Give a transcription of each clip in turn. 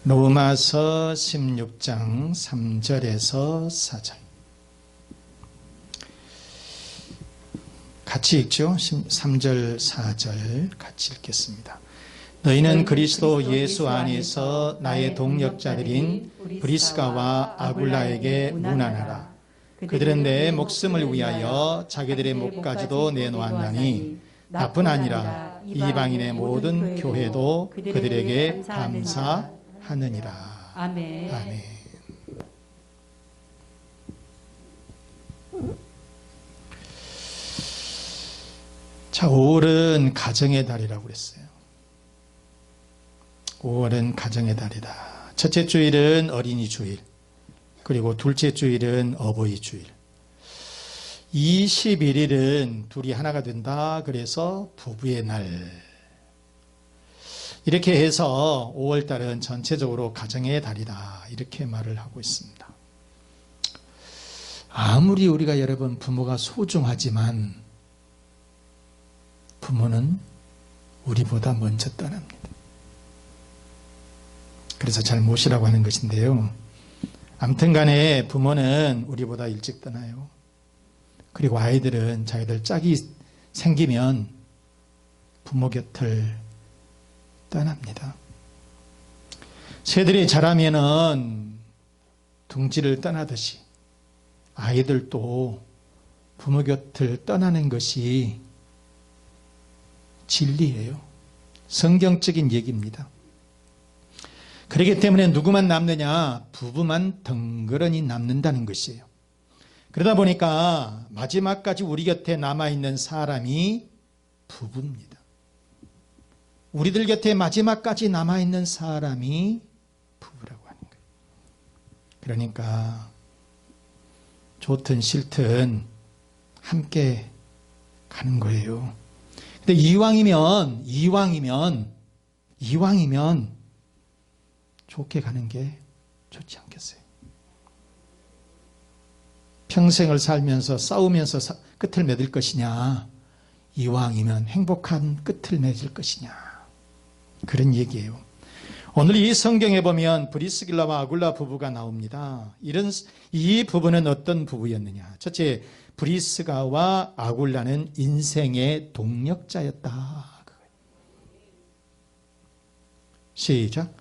로마서 16장 3절에서 4절 같이 읽죠. 3절 4절 같이 읽겠습니다. 너희는 그리스도 예수 안에서 나의 동역자들인 브리스가와 아굴라에게 문안하라. 그들은 내 목숨을 위하여 자기들의 목까지도 내놓았나니 나뿐 아니라 이방인의 모든 교회도 그들에게 감사하느니라. 아멘. 아멘. 자, 5월은 가정의 달이라고 그랬어요. 5월은 가정의 달이다. 첫째 주일은 어린이 주일, 그리고 둘째 주일은 어버이 주일. 21일은 둘이 하나가 된다. 그래서 부부의 날. 이렇게 해서 5월달은 전체적으로 가정의 달이다. 이렇게 말을 하고 있습니다. 아무리 우리가 여러분 부모가 소중하지만 부모는 우리보다 먼저 떠납니다. 그래서 잘 모시라고 하는 것인데요. 아무튼 간에 부모는 우리보다 일찍 떠나요. 그리고 아이들은 자기들 짝이 생기면 부모 곁을 떠납니다. 새들이 자라면은 둥지를 떠나듯이 아이들도 부모 곁을 떠나는 것이 진리예요. 성경적인 얘기입니다. 그렇기 때문에 누구만 남느냐? 부부만 덩그러니 남는다는 것이에요. 그러다 보니까 마지막까지 우리 곁에 남아있는 사람이 부부입니다. 우리들 곁에 마지막까지 남아있는 사람이 부부라고 하는 거예요. 그러니까 좋든 싫든 함께 가는 거예요. 근데 이왕이면 좋게 가는 게 좋지 않겠어요? 평생을 살면서 싸우면서 끝을 맺을 것이냐, 이왕이면 행복한 끝을 맺을 것이냐, 그런 얘기예요. 오늘 이 성경에 보면 브리스길라와 아굴라 부부가 나옵니다. 이 부부는 어떤 부부였느냐? 첫째, 브리스가와 아굴라는 인생의 동력자였다. 시작.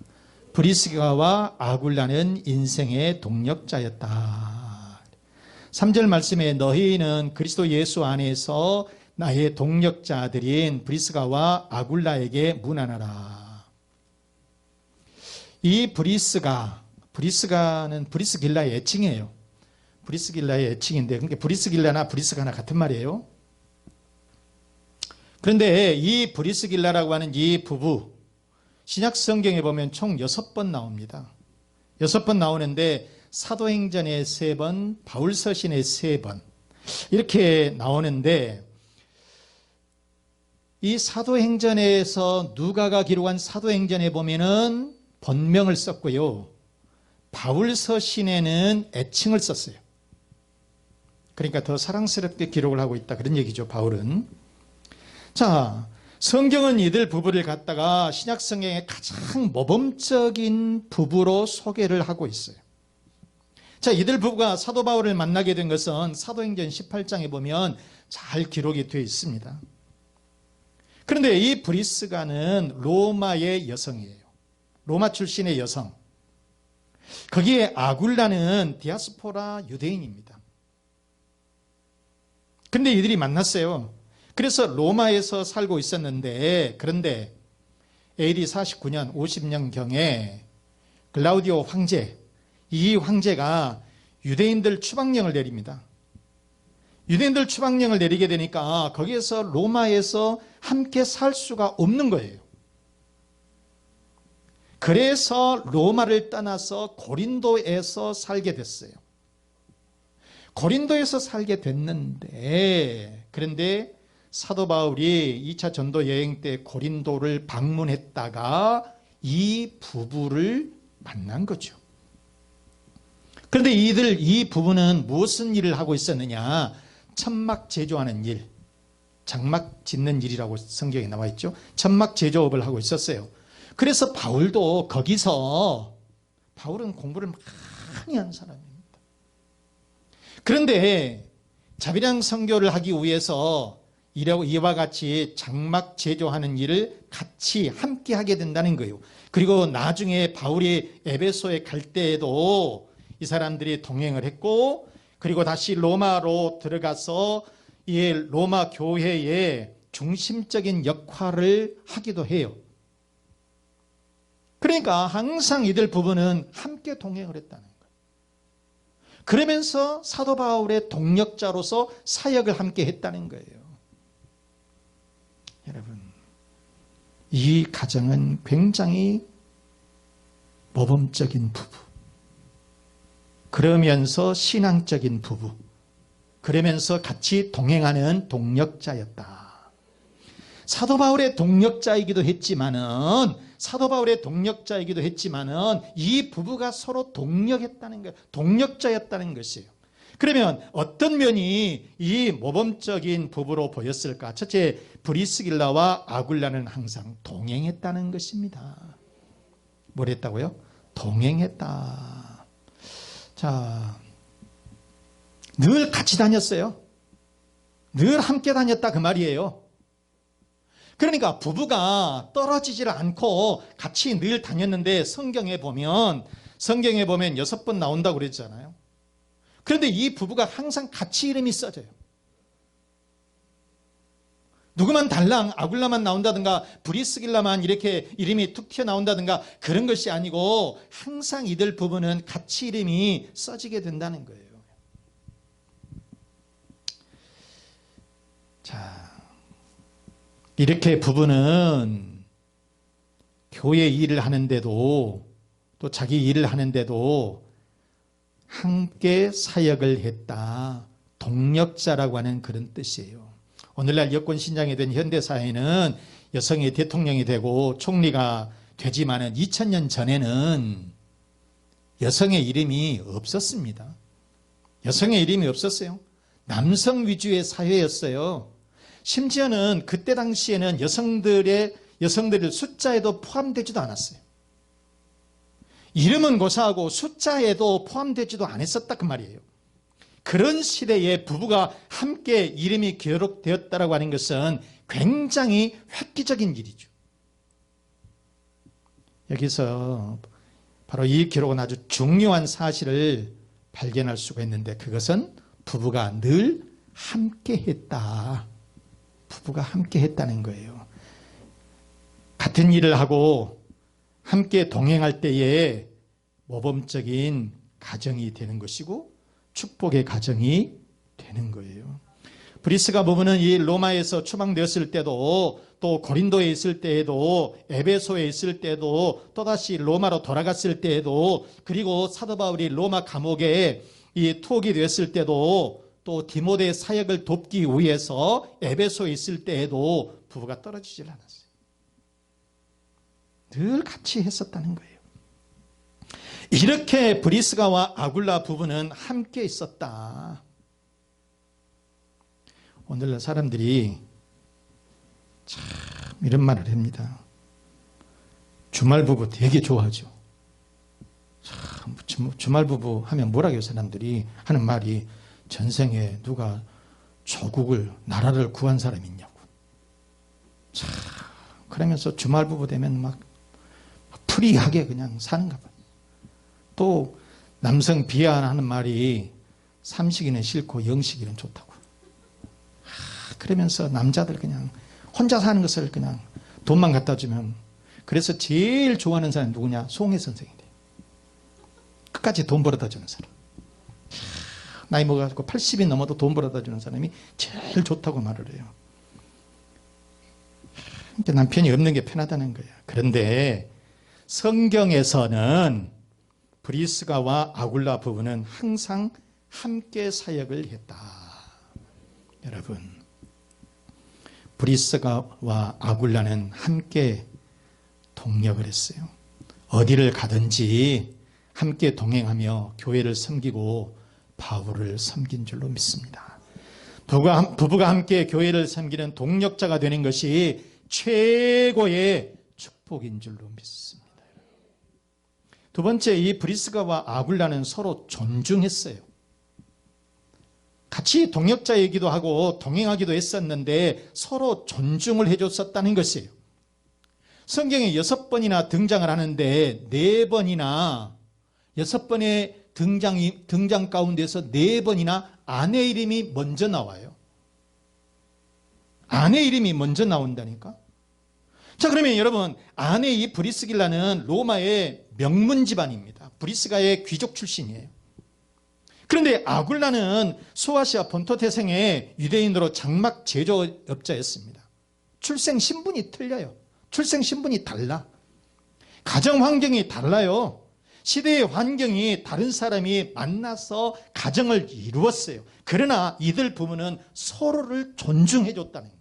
브리스가와 아굴라는 인생의 동력자였다. 3절 말씀에 너희는 그리스도 예수 안에서 나의 동력자들인 브리스가와 아굴라에게 문안하라. 이 브리스가는 브리스길라의 애칭이에요. 브리스길라의 애칭인데, 그러니까 브리스길라나 브리스가나 같은 말이에요. 그런데 이 브리스길라라고 하는 이 부부, 신약 성경에 보면 총 6번 나옵니다. 6번 나오는데 사도행전에 3번, 바울서신에 3번 이렇게 나오는데, 이 사도행전에서 누가가 기록한 사도행전에 보면은 본명을 썼고요, 바울서신에는 애칭을 썼어요. 그러니까 더 사랑스럽게 기록을 하고 있다, 그런 얘기죠, 바울은. 자, 성경은 이들 부부를 갖다가 신약 성경의 가장 모범적인 부부로 소개를 하고 있어요. 자, 이들 부부가 사도 바울을 만나게 된 것은 사도행전 18장에 보면 잘 기록이 되어 있습니다. 그런데 이 브리스가는 로마의 여성이에요. 로마 출신의 여성. 거기에 아굴라는 디아스포라 유대인입니다. 그런데 이들이 만났어요. 그래서 로마에서 살고 있었는데, 그런데 AD 49년 50년경에 글라우디오 황제, 이 황제가 유대인들 추방령을 내립니다. 유대인들 추방령을 내리게 되니까 거기에서 로마에서 함께 살 수가 없는 거예요. 그래서 로마를 떠나서 고린도에서 살게 됐어요. 고린도에서 살게 됐는데, 그런데 사도 바울이 2차 전도 여행 때 고린도를 방문했다가 이 부부를 만난 거죠. 그런데 이 부부는 무슨 일을 하고 있었느냐? 천막 제조하는 일, 장막 짓는 일이라고 성경에 나와 있죠. 천막 제조업을 하고 있었어요. 그래서 바울도 거기서, 바울은 공부를 많이 한 사람입니다. 그런데 자비랑 선교를 하기 위해서 이와 같이 장막 제조하는 일을 같이 함께 하게 된다는 거예요. 그리고 나중에 바울이 에베소에 갈 때에도 이 사람들이 동행을 했고, 그리고 다시 로마로 들어가서 이 로마 교회의 중심적인 역할을 하기도 해요. 그러니까 항상 이들 부부는 함께 동행을 했다는 거예요. 그러면서 사도 바울의 동력자로서 사역을 함께 했다는 거예요. 여러분, 이 가정은 굉장히 모범적인 부부, 그러면서 신앙적인 부부, 그러면서 같이 동행하는 동력자였다. 사도 바울의 동력자이기도 했지만은 이 부부가 서로 동력했다는 거예요. 동력자였다는 것이에요. 그러면 어떤 면이 이 모범적인 부부로 보였을까? 첫째, 브리스길라와 아굴라는 항상 동행했다는 것입니다. 뭘 했다고요? 동행했다. 자, 늘 같이 다녔어요. 늘 함께 다녔다 그 말이에요. 그러니까 부부가 떨어지질 않고 같이 늘 다녔는데 성경에 보면 6번 나온다고 그랬잖아요. 그런데 이 부부가 항상 같이 이름이 써져요. 누구만 달랑 아굴라만 나온다든가 브리스길라만 이렇게 이름이 툭 튀어나온다든가 그런 것이 아니고 항상 이들 부부는 같이 이름이 써지게 된다는 거예요. 자, 이렇게 부부는 교회 일을 하는데도 또 자기 일을 하는데도 함께 사역을 했다. 동력자라고 하는 그런 뜻이에요. 오늘날 여권신장이 된 현대사회는 여성이 대통령이 되고 총리가 되지만은 2000년 전에는 여성의 이름이 없었습니다. 여성의 이름이 없었어요. 남성 위주의 사회였어요. 심지어는 그때 당시에는 여성들의 숫자에도 포함되지도 않았어요. 이름은 고사하고 숫자에도 포함되지도 않았었다 그 말이에요. 그런 시대에 부부가 함께 이름이 기록되었다라고 하는 것은 굉장히 획기적인 일이죠. 여기서 바로 이 기록은 아주 중요한 사실을 발견할 수가 있는데, 그것은 부부가 늘 함께 했다. 부부가 함께 했다는 거예요. 같은 일을 하고 함께 동행할 때에 모범적인 가정이 되는 것이고 축복의 가정이 되는 거예요. 브리스가 부부는 이 로마에서 추방되었을 때도, 또 고린도에 있을 때에도, 에베소에 있을 때도, 또다시 로마로 돌아갔을 때에도, 그리고 사도 바울이 로마 감옥에 이 투옥이 되었을 때도, 또 디모데의 사역을 돕기 위해서 에베소에 있을 때에도 부부가 떨어지질 않았어요. 늘 같이 했었다는 거예요. 이렇게 브리스가와 아굴라 부부는 함께 있었다. 오늘날 사람들이 참 이런 말을 합니다. 주말 부부 되게 좋아하죠. 참 주말 부부 하면 뭐라고요? 사람들이 하는 말이, 전생에 누가 조국을, 나라를 구한 사람이 있냐고. 참 그러면서 주말 부부 되면 막 프리하게 그냥 사는가 봐요. 또 남성 비하하는 말이 삼식이는 싫고 영식이는 좋다고. 그러면서 남자들 그냥 혼자 사는 것을 그냥 돈만 갖다 주면, 그래서 제일 좋아하는 사람이 누구냐? 송혜 선생이래. 끝까지 돈 벌어다 주는 사람. 나이 먹어가지고 80이 넘어도 돈 벌어다 주는 사람이 제일 좋다고 말을 해요. 남편이 없는 게 편하다는 거야. 그런데 성경에서는 브리스가와 아굴라 부부는 항상 함께 사역을 했다. 여러분, 브리스가와 아굴라는 함께 동력을 했어요. 어디를 가든지 함께 동행하며 교회를 섬기고 바울을 섬긴 줄로 믿습니다. 부부가 함께 교회를 섬기는 동력자가 되는 것이 최고의 축복인 줄로 믿습니다. 두 번째, 이 브리스가와 아굴라는 서로 존중했어요. 같이 동역자이기도 하고 동행하기도 했었는데 서로 존중을 해줬었다는 것이에요. 성경에 6번이나 등장을 하는데 4번이나 6번의 등장 가운데서 4번이나 아내 이름이 먼저 나와요. 아내 이름이 먼저 나온다니까. 자, 그러면 여러분, 아내 이 브리스길라는 로마의 명문 집안입니다. 브리스가의 귀족 출신이에요. 그런데 아굴라는 소아시아 본토 태생의 유대인으로 장막 제조업자였습니다. 출생 신분이 틀려요. 출생 신분이 달라. 가정 환경이 달라요. 시대의 환경이 다른 사람이 만나서 가정을 이루었어요. 그러나 이들 부부는 서로를 존중해 줬다는 거예요.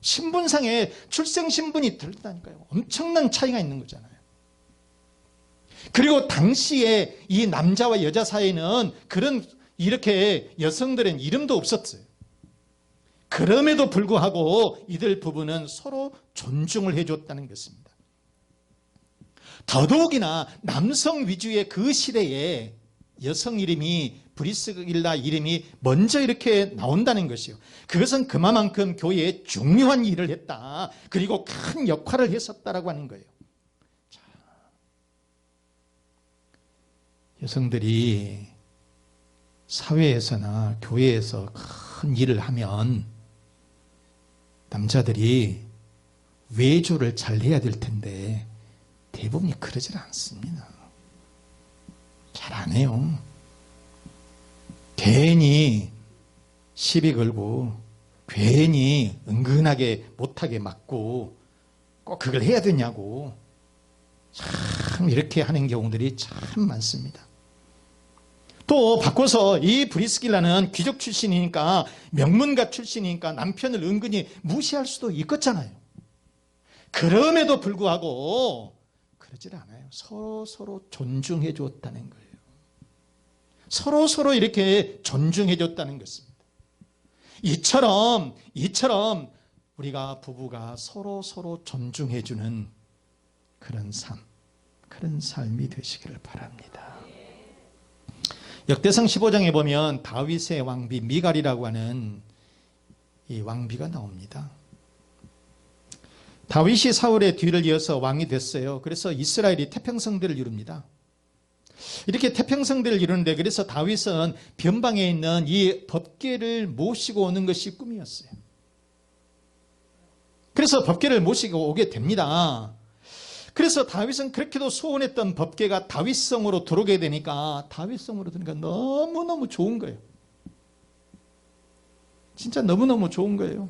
신분상에 출생 신분이 다르다니까요. 엄청난 차이가 있는 거잖아요. 그리고 당시에 이 남자와 여자 사이에는 그런 이렇게 여성들은 이름도 없었어요. 그럼에도 불구하고 이들 부부는 서로 존중을 해줬다는 것입니다. 더더욱이나 남성 위주의 그 시대에 여성 이름이 브리스길라 이름이 먼저 이렇게 나온다는 것이요. 그것은 그만큼 교회에 중요한 일을 했다. 그리고 큰 역할을 했었다라고 하는 거예요. 자, 여성들이 사회에서나 교회에서 큰 일을 하면 남자들이 외조를 잘 해야 될 텐데 대부분이 그러질 않습니다. 잘 안 해요. 괜히 시비 걸고 괜히 은근하게 못하게 맞고 꼭 그걸 해야 되냐고 참 이렇게 하는 경우들이 참 많습니다. 또 바꿔서 이 브리스길라는 귀족 출신이니까 명문가 출신이니까 남편을 은근히 무시할 수도 있겠잖아요. 그럼에도 불구하고 그러질 않아요. 서로 존중해 줬다는 거예요. 서로 이렇게 존중해 줬다는 것입니다. 이처럼 우리가 부부가 서로 존중해 주는 그런 삶이 되시기를 바랍니다. 역대상 15장에 보면 다윗의 왕비 미갈이라고 하는 이 왕비가 나옵니다. 다윗이 사울의 뒤를 이어서 왕이 됐어요. 그래서 이스라엘이 태평성대를 이룹니다. 이렇게 태평성대를 이루는데 그래서 다윗은 변방에 있는 이 법궤를 모시고 오는 것이 꿈이었어요. 그래서 법궤를 모시고 오게 됩니다. 그래서 다윗은 그렇게도 소원했던 법궤가 다윗성으로 들어오게 되니까 다윗성으로 들으니까 너무너무 좋은 거예요. 진짜 너무너무 좋은 거예요.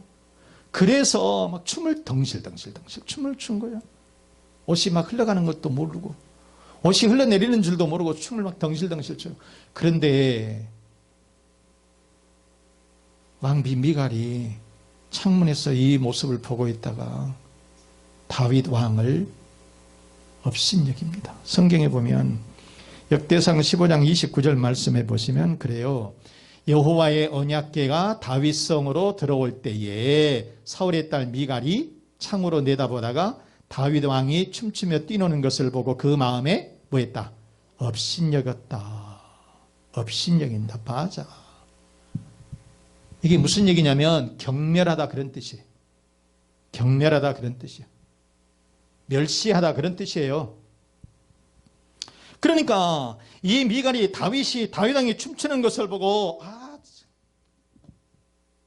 그래서 막 춤을 덩실덩실 춤을 춘 거예요. 옷이 막 흘러가는 것도 모르고 옷이 흘러내리는 줄도 모르고 춤을 막 덩실덩실 춰요. 그런데 왕비 미갈이 창문에서 이 모습을 보고 있다가 다윗 왕을 업신여깁니다. 성경에 보면 역대상 15장 29절 말씀해 보시면 그래요. 여호와의 언약궤가 다윗성으로 들어올 때에 사울의 딸 미갈이 창으로 내다보다가 다윗 왕이 춤추며 뛰노는 것을 보고 그 마음에 뭐했다? 업신여겼다. 업신여긴다. 맞아. 이게 무슨 얘기냐면 경멸하다 그런 뜻이에요. 경멸하다 그런 뜻이에요. 멸시하다 그런 뜻이에요. 그러니까 이 미갈이 다윗 왕이 춤추는 것을 보고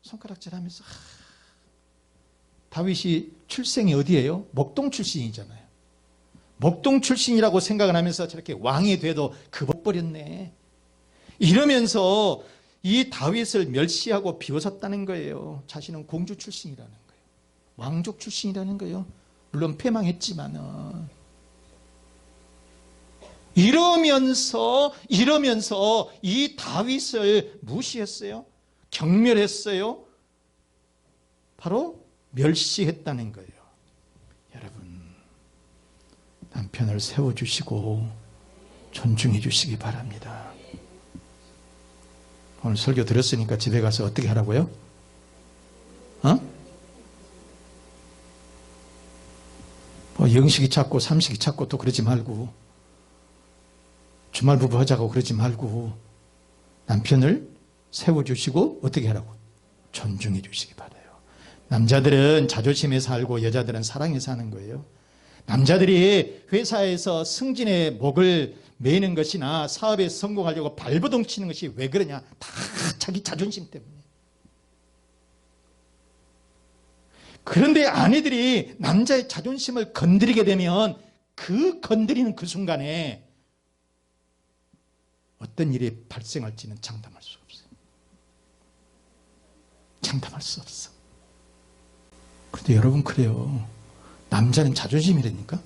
손가락질하면서 다윗이 출생이 어디예요? 목동 출신이잖아요. 목동 출신이라고 생각을 하면서 저렇게 왕이 돼도 그버렸네. 이러면서 이 다윗을 멸시하고 비웃었다는 거예요. 자신은 공주 출신이라는 거예요. 왕족 출신이라는 거예요. 물론 패망했지만은. 이러면서 이 다윗을 무시했어요. 경멸했어요. 바로 멸시했다는 거예요. 여러분, 남편을 세워주시고 존중해 주시기 바랍니다. 오늘 설교 들었으니까 집에 가서 어떻게 하라고요? 뭐 영식이 찾고 삼식이 찾고 또 그러지 말고, 주말 부부 하자고 그러지 말고, 남편을 세워주시고 어떻게 하라고? 존중해 주시기 바라요. 남자들은 자존심에 살고 여자들은 사랑에 사는 거예요. 남자들이 회사에서 승진의 목을 매는 것이나 사업에 성공하려고 발버둥 치는 것이 왜 그러냐? 다 자기 자존심 때문에. 그런데 아내들이 남자의 자존심을 건드리게 되면 그 건드리는 그 순간에 어떤 일이 발생할지는 장담할 수 없어요. 장담할 수 없어. 그런데 여러분, 그래요. 남자는 자존심이라니까.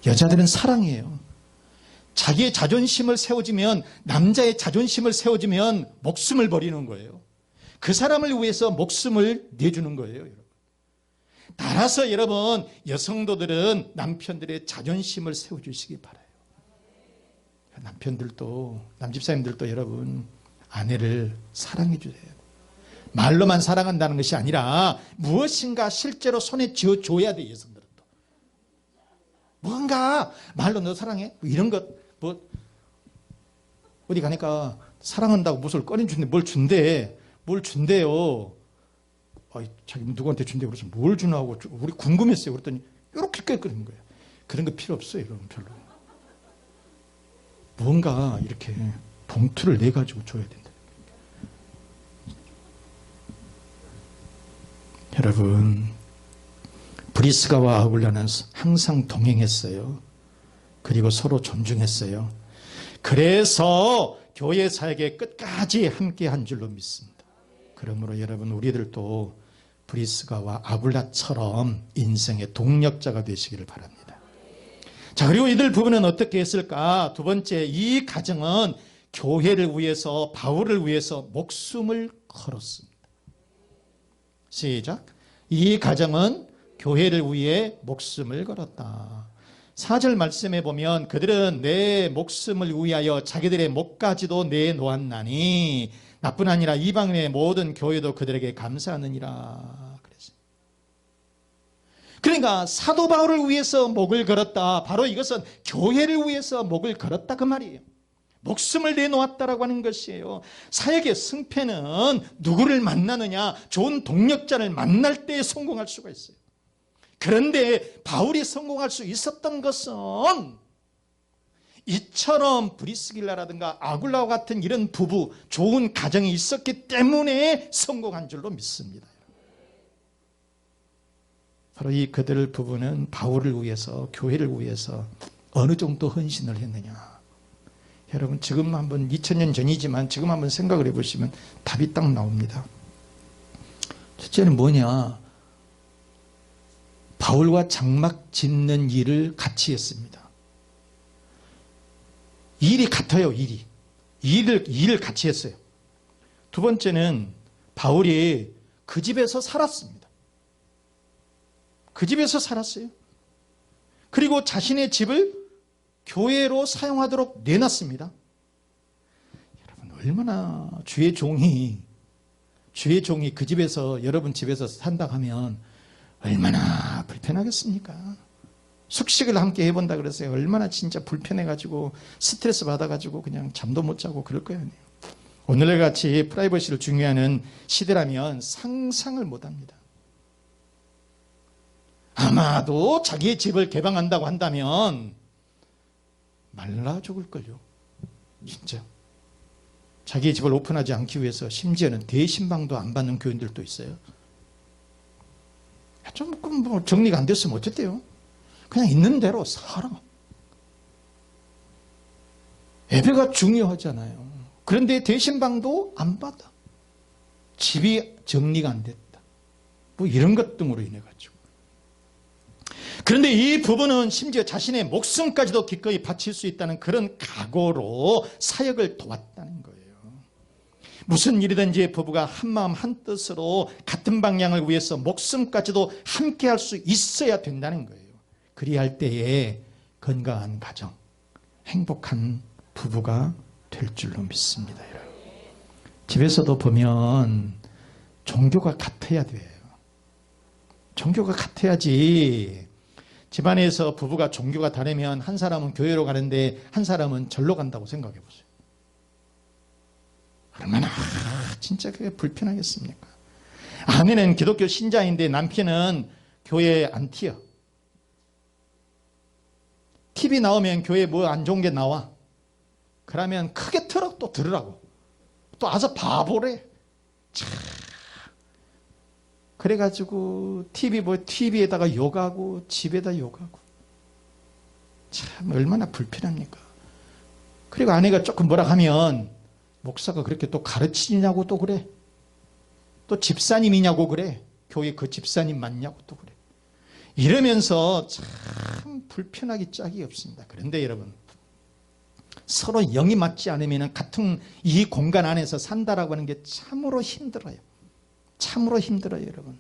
여자들은 사랑이에요. 자기의 자존심을 세워주면, 남자의 자존심을 세워주면 목숨을 버리는 거예요. 그 사람을 위해서 목숨을 내주는 거예요, 여러분. 따라서 여러분, 여성도들은 남편들의 자존심을 세워주시기 바라요. 남편들도, 남집사님들도 여러분, 아내를 사랑해 주세요. 말로만 사랑한다는 것이 아니라 무엇인가 실제로 손에 쥐어줘야 돼. 여성들은 또 뭔가 말로 너 사랑해? 뭐 이런 것, 뭐 어디 가니까 사랑한다고 무엇을 꺼내주는데 뭘 준대요. 자기 누구한테 준대 그래서 뭘 주나 하고 우리 궁금했어요. 그랬더니 이렇게 끓는 거예요. 그런 거 필요 없어요. 여러분, 별로. 뭔가 이렇게 봉투를 내가지고 줘야 된다. 여러분, 브리스가와 아굴라는 항상 동행했어요. 그리고 서로 존중했어요. 그래서 교회 사역에 끝까지 함께 한 줄로 믿습니다. 그러므로 여러분, 우리들도 브리스가와 아굴라처럼 인생의 동력자가 되시기를 바랍니다. 자, 그리고 이들 부부는 어떻게 했을까? 두 번째, 이 가정은 교회를 위해서, 바울을 위해서 목숨을 걸었습니다. 시작. 이 가정은 교회를 위해 목숨을 걸었다. 4절 말씀에 보면 그들은 내 목숨을 위하여 자기들의 목까지도 내놓았나니 나뿐 아니라 이방인의 모든 교회도 그들에게 감사하느니라. 그랬어요. 그러니까 사도 바울을 위해서 목을 걸었다. 바로 이것은 교회를 위해서 목을 걸었다 그 말이에요. 목숨을 내놓았다라고 하는 것이에요. 사역의 승패는 누구를 만나느냐, 좋은 동력자를 만날 때 성공할 수가 있어요. 그런데 바울이 성공할 수 있었던 것은 이처럼 브리스길라라든가 아굴라와 같은 이런 부부, 좋은 가정이 있었기 때문에 성공한 줄로 믿습니다. 바로 이 그들 부부는 바울을 위해서, 교회를 위해서 어느 정도 헌신을 했느냐. 여러분, 지금 한번 2000년 전이지만 지금 한번 생각을 해보시면 답이 딱 나옵니다. 첫째는 뭐냐? 바울과 장막 짓는 일을 같이 했습니다. 일이 같아요, 일이. 일을 같이 했어요. 두 번째는 바울이 그 집에서 살았습니다. 그 집에서 살았어요. 그리고 자신의 집을 교회로 사용하도록 내놨습니다. 여러분, 얼마나 주의 종이 그 집에서, 여러분 집에서 산다 하면 얼마나 불편하겠습니까? 숙식을 함께 해본다 그랬어요. 얼마나 진짜 불편해가지고 스트레스 받아가지고 그냥 잠도 못 자고 그럴 거예요. 오늘날 같이 프라이버시를 중요하는 시대라면 상상을 못합니다. 아마도 자기의 집을 개방한다고 한다면 말라 죽을걸요. 진짜. 자기의 집을 오픈하지 않기 위해서 심지어는 대신방도 안 받는 교인들도 있어요. 좀 뭐 정리가 안 됐으면 어쨌대요? 그냥 있는 대로 살아. 예배가 중요하잖아요. 그런데 대신방도 안 받아. 집이 정리가 안 됐다. 뭐 이런 것 등으로 인해 가지고. 그런데 이 부부는 심지어 자신의 목숨까지도 기꺼이 바칠 수 있다는 그런 각오로 사역을 도왔다는 거예요. 무슨 일이든지 부부가 한마음 한뜻으로 같은 방향을 위해서 목숨까지도 함께 할 수 있어야 된다는 거예요. 그리할 때에 건강한 가정, 행복한 부부가 될 줄로 믿습니다. 여러분. 집에서도 보면 종교가 같아야 돼요. 종교가 같아야지 집안에서 부부가 종교가 다르면 한 사람은 교회로 가는데 한 사람은 절로 간다고 생각해 보세요. 얼마나 진짜 그게 불편하겠습니까? 아내는 기독교 신자인데 남편은 교회에 안 튀어. TV 나오면 교회 뭐 안 좋은 게 나와. 그러면 크게 틀어 또 들으라고. 또 아주 바보래. 참. 그래가지고 TV에다가 욕하고 집에다 욕하고. 참 얼마나 불편합니까? 그리고 아내가 조금 뭐라 하면 목사가 그렇게 또 가르치냐고 또 그래. 또 집사님이냐고 그래. 교회 그 집사님 맞냐고 또 그래. 이러면서 참 불편하기 짝이 없습니다. 그런데 여러분, 서로 영이 맞지 않으면 같은 이 공간 안에서 산다라고 하는 게 참으로 힘들어요. 참으로 힘들어요, 여러분.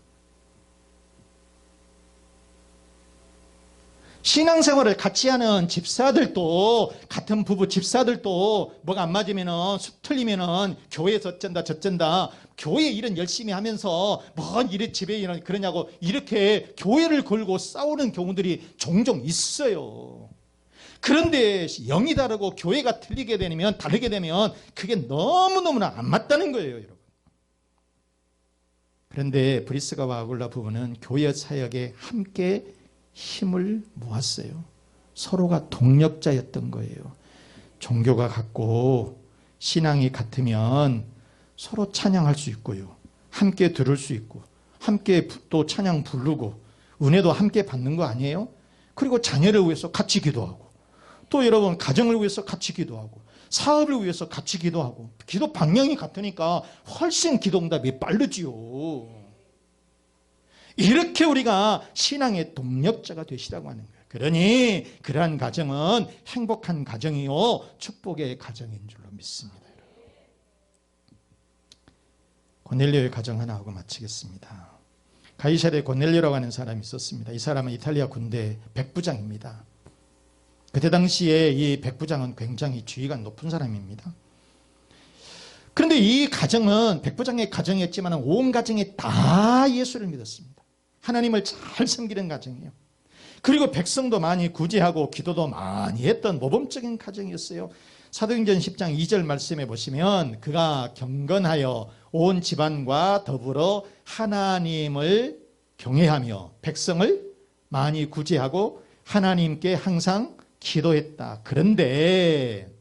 신앙생활을 같이 하는 집사들도, 같은 부부 집사들도 뭐가 안 맞으면, 수 틀리면 교회에서 어쩐다 저쩐다, 교회 일은 열심히 하면서 뭔 일이 집에 일은 그러냐고 이렇게 교회를 걸고 싸우는 경우들이 종종 있어요. 그런데 영이 다르고 교회가 다르게 되면 그게 너무너무나 안 맞다는 거예요, 여러분. 그런데 브리스가와 아굴라 부부는 교회 사역에 함께 힘을 모았어요. 서로가 동력자였던 거예요. 종교가 같고 신앙이 같으면 서로 찬양할 수 있고요. 함께 들을 수 있고 함께 또 찬양 부르고 은혜도 함께 받는 거 아니에요? 그리고 자녀를 위해서 같이 기도하고 또 여러분 가정을 위해서 같이 기도하고 사업을 위해서 같이 기도하고 기도 방향이 같으니까 훨씬 기도응답이 빠르지요. 이렇게 우리가 신앙의 동력자가 되시라고 하는 거예요. 그러니 그러한 가정은 행복한 가정이요 축복의 가정인 줄로 믿습니다. 고넬료의 가정 하나 하고 마치겠습니다. 가이사르에 고넬료라고 하는 사람이 있었습니다. 이 사람은 이탈리아 군대 백부장입니다. 그때 당시에 이 백부장은 굉장히 지위가 높은 사람입니다. 그런데 이 가정은 백부장의 가정이었지만 온 가정이 다 예수를 믿었습니다. 하나님을 잘 섬기는 가정이에요. 그리고 백성도 많이 구제하고 기도도 많이 했던 모범적인 가정이었어요. 사도행전 10장 2절 말씀해 보시면 그가 경건하여 온 집안과 더불어 하나님을 경외하며 백성을 많이 구제하고 하나님께 항상 기도했다. 그런데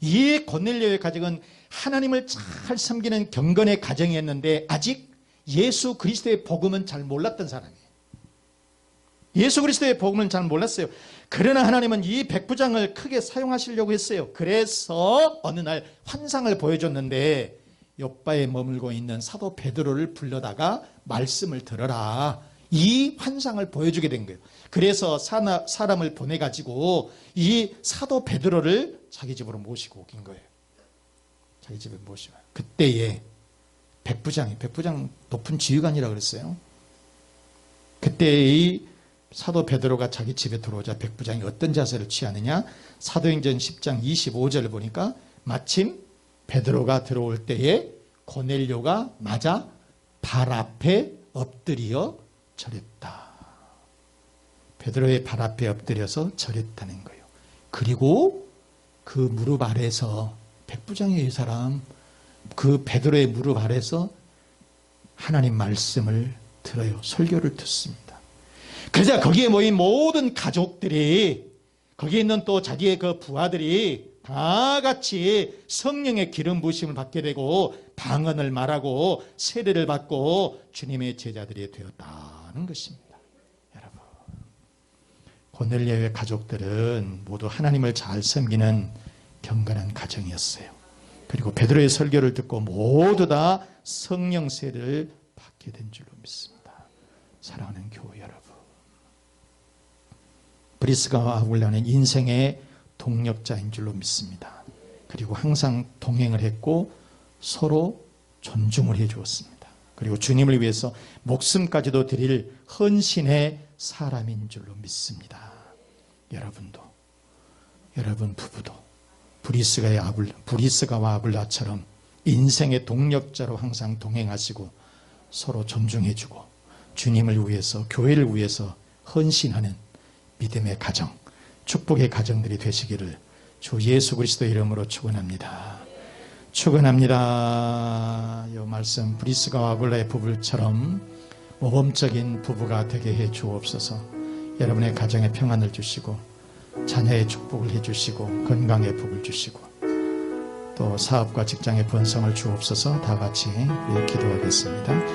이 고넬료의 가정은 하나님을 잘 섬기는 경건의 가정이었는데 아직 예수 그리스도의 복음은 잘 몰랐던 사람이에요. 예수 그리스도의 복음은 잘 몰랐어요. 그러나 하나님은 이 백부장을 크게 사용하시려고 했어요. 그래서 어느 날 환상을 보여줬는데 요바에 머물고 있는 사도 베드로를 불러다가 말씀을 들어라. 이 환상을 보여주게 된 거예요. 그래서 사람을 보내가지고 이 사도 베드로를 자기 집으로 모시고 온 거예요. 자기 집에 모시고. 그때에 백부장 높은 지휘관이라고 그랬어요. 그때 이 사도 베드로가 자기 집에 들어오자 백부장이 어떤 자세를 취하느냐? 사도행전 10장 25절을 보니까 마침 베드로가 들어올 때에 고넬료가 맞아 발 앞에 엎드려 절했다. 베드로의 발 앞에 엎드려서 절했다는 거예요. 그리고 그 무릎 아래서 백부장의 이 사람 그 베드로의 무릎 아래서 하나님 말씀을 들어요. 설교를 듣습니다. 그러자 거기에 모인 모든 가족들이 거기에 있는 또 자기의 그 부하들이 다 같이 성령의 기름 부으심을 받게 되고 방언을 말하고 세례를 받고 주님의 제자들이 되었다는 것입니다. 여러분, 고넬료의 가족들은 모두 하나님을 잘 섬기는 경건한 가정이었어요. 그리고 베드로의 설교를 듣고 모두 다 성령 세례를 받게 된 줄로 믿습니다. 사랑하는 교회 여러분, 브리스가와 아굴라는 인생의 동력자인 줄로 믿습니다. 그리고 항상 동행을 했고 서로 존중을 해 주었습니다. 그리고 주님을 위해서 목숨까지도 드릴 헌신의 사람인 줄로 믿습니다. 여러분도, 여러분 부부도 브리스가와 아굴라처럼 인생의 동력자로 항상 동행하시고 서로 존중해 주고 주님을 위해서, 교회를 위해서 헌신하는 믿음의 가정, 축복의 가정들이 되시기를 주 예수 그리스도 이름으로 축원합니다. 축원합니다. 이 말씀 브리스가와 아굴라의 부부처럼 모범적인 부부가 되게 해 주옵소서. 여러분의 가정에 평안을 주시고 자녀의 축복을 해 주시고 건강의 복을 주시고 또 사업과 직장의 번성을 주옵소서. 다 같이 기도하겠습니다.